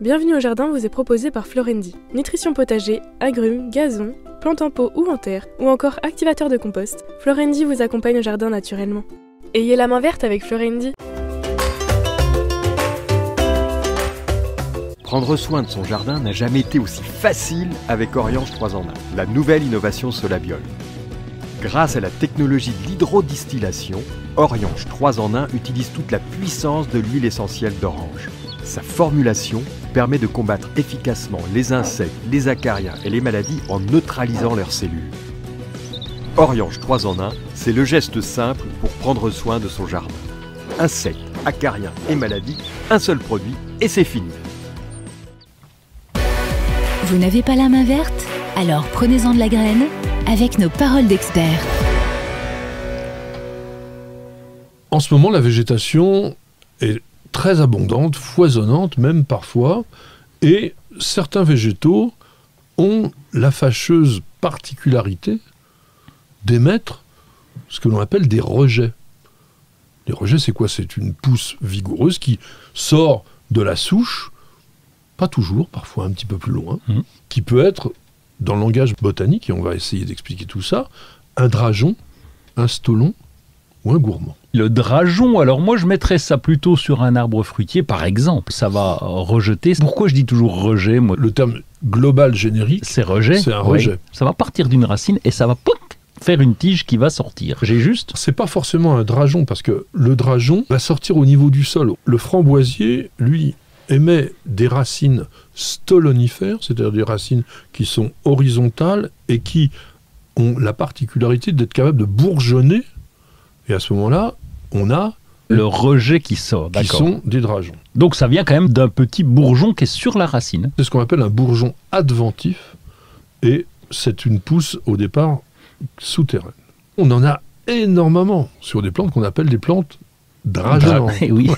Bienvenue au jardin vous est proposé par Florendi. Nutrition potager, agrumes, gazon, plantes en pot ou en terre, ou encore activateur de compost, Florendi vous accompagne au jardin naturellement. Ayez la main verte avec Florendi. Prendre soin de son jardin n'a jamais été aussi facile avec Oriange 3 en 1, la nouvelle innovation Solabiol. Grâce à la technologie de l'hydrodistillation, Oriange 3 en 1 utilise toute la puissance de l'huile essentielle d'orange. Sa formulation permet de combattre efficacement les insectes, les acariens et les maladies en neutralisant leurs cellules. Oriange 3 en 1, c'est le geste simple pour prendre soin de son jardin. Insectes, acariens et maladies, un seul produit et c'est fini. Vous n'avez pas la main verte? Alors prenez-en de la graine avec nos paroles d'experts. En ce moment, la végétation est très abondante, foisonnante même parfois, et certains végétaux ont la fâcheuse particularité d'émettre ce que l'on appelle des rejets. Les rejets, c'est quoi? C'est une pousse vigoureuse qui sort de la souche, pas toujours, parfois un petit peu plus loin, qui peut être, dans le langage botanique, et on va essayer d'expliquer tout ça, un drageon, un stolon ou un gourmand. Le drageon, alors moi je mettrais ça plutôt sur un arbre fruitier par exemple, ça va rejeter. Pourquoi je dis toujours rejet moi? Le terme global générique, c'est rejet. C'est un rejet. Oui. Ça va partir d'une racine et ça va faire une tige qui va sortir. J'ai juste... C'est pas forcément un drageon parce que le drageon va sortir au niveau du sol. Le framboisier, lui, émet des racines stolonifères, c'est-à-dire des racines qui sont horizontales et qui ont la particularité d'être capables de bourgeonner. Et à ce moment-là, on a le rejet qui sort, qui sont des drageons. Donc ça vient quand même d'un petit bourgeon qui est sur la racine. C'est ce qu'on appelle un bourgeon adventif, et c'est une pousse au départ souterraine. On en a énormément sur des plantes qu'on appelle des plantes drageonnantes. Oui.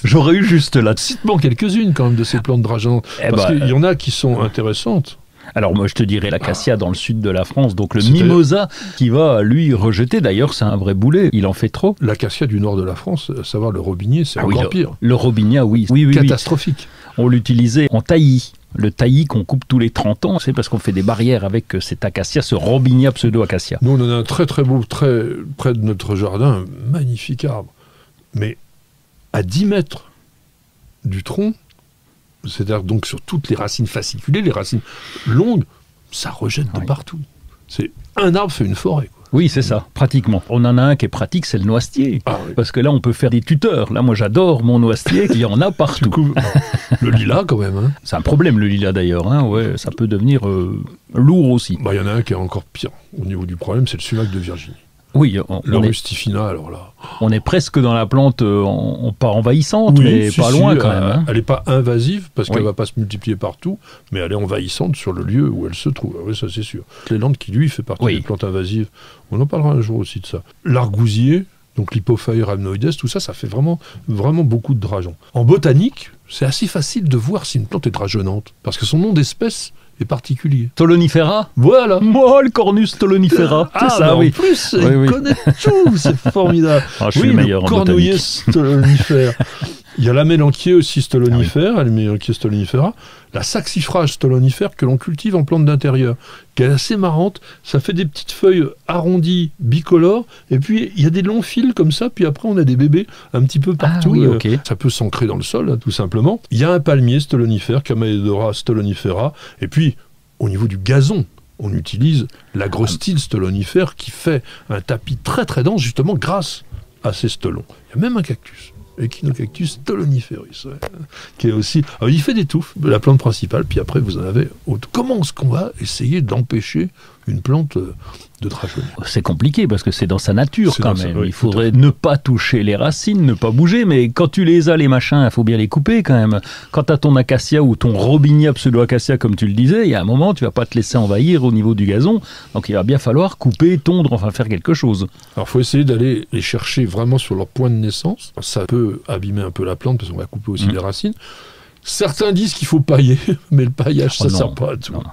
J'aurais eu juste là. Cite-moi quelques-unes quand même de ces plantes drageonnantes, parce qu'il y en a qui sont intéressantes. Alors moi je te dirais l'acacia dans le sud de la France, donc le mimosa qui va lui rejeter, d'ailleurs c'est un vrai boulet, il en fait trop. L'acacia du nord de la France, à savoir le robinier, c'est encore pire. Le robinia, oui. Catastrophique. On l'utilisait en taillis. Le taillis qu'on coupe tous les 30 ans, c'est parce qu'on fait des barrières avec cet acacia, ce robinia pseudo-acacia. Nous on en a un très très beau, très près de notre jardin, un magnifique arbre. Mais à 10 mètres du tronc, c'est-à-dire donc sur toutes les racines fasciculées, les racines longues, ça rejette de partout. C'est un arbre fait une forêt, quoi. Oui, c'est ça, pratiquement. On en a un qui est pratique, c'est le noisetier. Ah, oui. Parce que là, on peut faire des tuteurs. Là, moi, j'adore mon noisetier, il y en a partout. Coup, le lilas, quand même. Hein. C'est un problème, le lilas, d'ailleurs. Hein. Ouais, ça peut devenir lourd aussi. Il y en a un qui est encore pire au niveau du problème, c'est le sumac de Virginie. Oui, le rustifina, alors là. On est presque dans la plante, pas envahissante, oui, mais pas loin quand même. Hein. Elle n'est pas invasive, parce qu'elle ne va pas se multiplier partout, mais elle est envahissante sur le lieu où elle se trouve. Oui, ça c'est sûr. L'élande qui, lui, fait partie des plantes invasives. On en parlera un jour aussi de ça. L'argousier, donc l'Hypophae rhamnoides, tout ça, ça fait vraiment, vraiment beaucoup de drageons. En botanique, c'est assez facile de voir si une plante est drageonnante, parce que son nom d'espèce est particulier. Stolonifera. Voilà. Moi, le Cornus stolonifera. C'est ça, oui. En plus, il connaît tout, c'est formidable. Je suis le meilleur en cornoyer stolonifère. Il y a l'amélanchier aussi stolonifère, l'amélanchier stolonifera. La saxifrage stolonifère que l'on cultive en plante d'intérieur, qui est assez marrante. Ça fait des petites feuilles arrondies, bicolores, et puis il y a des longs fils comme ça, puis après on a des bébés un petit peu partout. Ça peut s'ancrer dans le sol, tout simplement. Il y a un palmier stolonifère, Chamaedora stolonifera, et puis au niveau du gazon, on utilise l'agrostyle stolonifère qui fait un tapis très très dense, justement grâce à ces stolons. Il y a même un cactus. Echinocactus stoloniferus, qui est aussi... Alors, il fait des touffes, la plante principale, puis après vous en avez autre. Comment est-ce qu'on va essayer d'empêcher une plante de drageonner? C'est compliqué parce que c'est dans sa nature quand même. Oui, il faudrait ne pas toucher les racines, ne pas bouger, mais quand tu les as, les machins, il faut bien les couper quand même. Quand tu as ton acacia ou ton robinia pseudo-acacia, comme tu le disais, il y a un moment, tu vas pas te laisser envahir au niveau du gazon, donc il va bien falloir couper, tondre, enfin faire quelque chose. Alors il faut essayer d'aller les chercher vraiment sur leur point de naissance. Ça peut abîmer un peu la plante parce qu'on va couper aussi les racines. Certains disent qu'il faut pailler, mais le paillage, ça ne sert pas à tout. Non.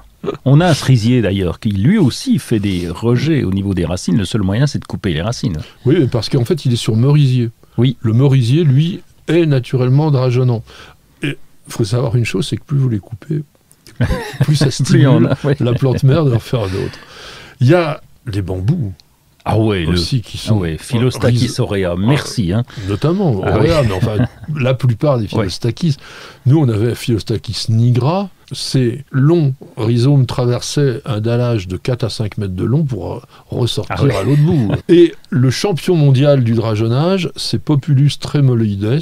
On a un cerisier d'ailleurs qui lui aussi fait des rejets au niveau des racines. Le seul moyen, c'est de couper les racines. Oui, parce qu'en fait, il est sur merisier. Oui. Le merisier, lui, est naturellement drageonnant. Et Il faut savoir une chose, c'est que plus vous les coupez, plus ça Plus il y en stimule a, ouais. la plante mère de en faire d'autres. Il y a les bambous Ah ouais, aussi qui sont... Philostachys aurea, merci. Hein. Notamment, Ah aurea, mais enfin, la plupart des Philostachys. Nous, on avait Philostachys nigra. Ces longs rhizomes traversaient un dallage de 4 à 5 mètres de long pour ressortir à l'autre bout. Et le champion mondial du drageonnage, c'est Populus tremoloides,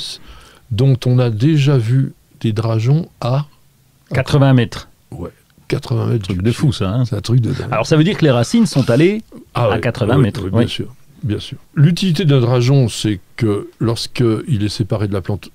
dont on a déjà vu des drageons à 80 mètres. 80 mètres. Truc de fou, ça. Hein. C'est un truc de dingue. Alors ça veut dire que les racines sont allées à 80 mètres. Oui, bien sûr. Bien sûr. L'utilité d'un drageon, c'est que lorsqu'il est séparé de la plante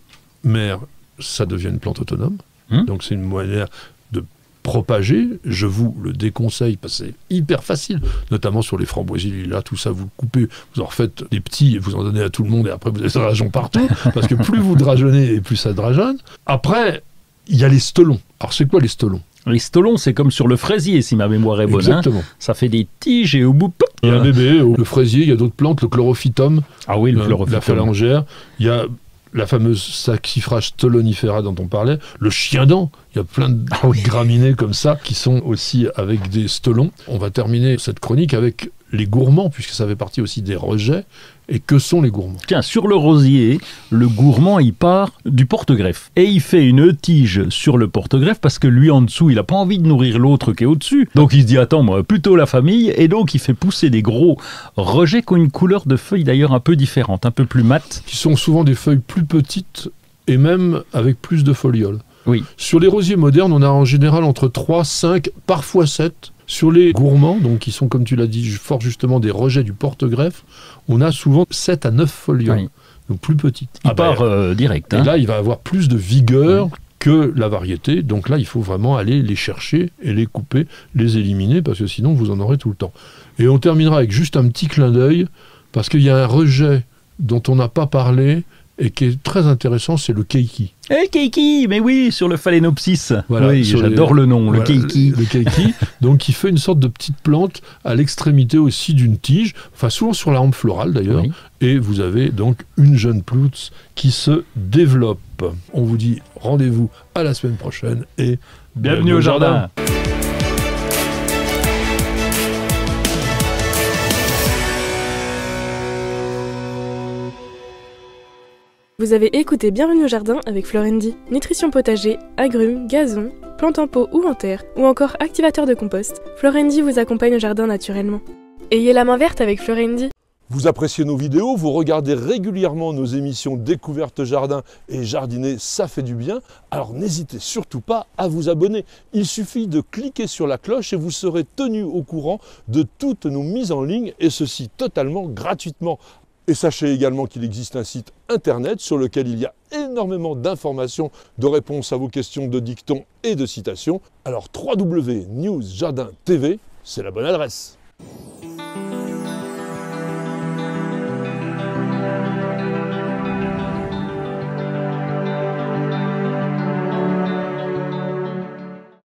mère, ça devient une plante autonome. Donc c'est une manière de propager. Je vous le déconseille parce que c'est hyper facile, notamment sur les framboisiers lilas, tout ça, vous le coupez, vous en refaites des petits et vous en donnez à tout le monde et après vous avez des drageons partout parce que plus vous drageonnez et plus ça drageonne. Après, il y a les stolons. Alors c'est quoi les stolons? Les stolons, c'est comme sur le fraisier, si ma mémoire est bonne. Exactement. Hein. Ça fait des tiges et au bout, pop, Il y a un bébé, le fraisier, il y a d'autres plantes, le chlorophytum, Ah oui, le la chlorophytum. phalangère, il y a la fameuse Saxifrage stolonifera dont on parlait, le chien-dent, il y a plein de graminées comme ça qui sont aussi avec des stolons. On va terminer cette chronique avec les gourmands, puisque ça fait partie aussi des rejets. Et que sont les gourmands? Tiens, sur le rosier, le gourmand, il part du porte-greffe. Et il fait une tige sur le porte-greffe parce que lui, en dessous, il n'a pas envie de nourrir l'autre qui est au-dessus. Donc il se dit, attends, moi, plutôt la famille. Et donc il fait pousser des gros rejets qui ont une couleur de feuilles d'ailleurs un peu différente, un peu plus mate. Qui sont souvent des feuilles plus petites et même avec plus de folioles. Oui. Sur les rosiers modernes, on a en général entre 3, 5, parfois 7. Sur les gourmands, donc qui sont, comme tu l'as dit, fort justement des rejets du porte-greffe, on a souvent 7 à 9 folioles, Oui. donc plus petites. Il part direct. Et Hein. là, il va avoir plus de vigueur que la variété. Donc là, il faut vraiment aller les chercher et les couper, les éliminer, parce que sinon, vous en aurez tout le temps. Et on terminera avec juste un petit clin d'œil, parce qu'il y a un rejet dont on n'a pas parlé, et qui est très intéressant, c'est le keiki. Eh, keiki, mais oui, sur le phalaenopsis. Voilà, oui, j'adore le nom, le keiki. Le keiki, donc qui fait une sorte de petite plante à l'extrémité aussi d'une tige, enfin souvent sur la hampe florale d'ailleurs, Oui. et vous avez donc une jeune ploutz qui se développe. On vous dit rendez-vous à la semaine prochaine et Bienvenue au jardin. Vous avez écouté Bienvenue au jardin avec Florendi. Nutrition potager, agrumes, gazon, plantes en pot ou en terre, ou encore activateur de compost, Florendi vous accompagne au jardin naturellement. Ayez la main verte avec Florendi. Vous appréciez nos vidéos, vous regardez régulièrement nos émissions Découverte Jardin et Jardiner, ça fait du bien. Alors n'hésitez surtout pas à vous abonner. Il suffit de cliquer sur la cloche et vous serez tenu au courant de toutes nos mises en ligne, et ceci totalement gratuitement. Et sachez également qu'il existe un site internet sur lequel il y a énormément d'informations, de réponses à vos questions, de dictons et de citations. Alors www.newsjardin.tv, c'est la bonne adresse.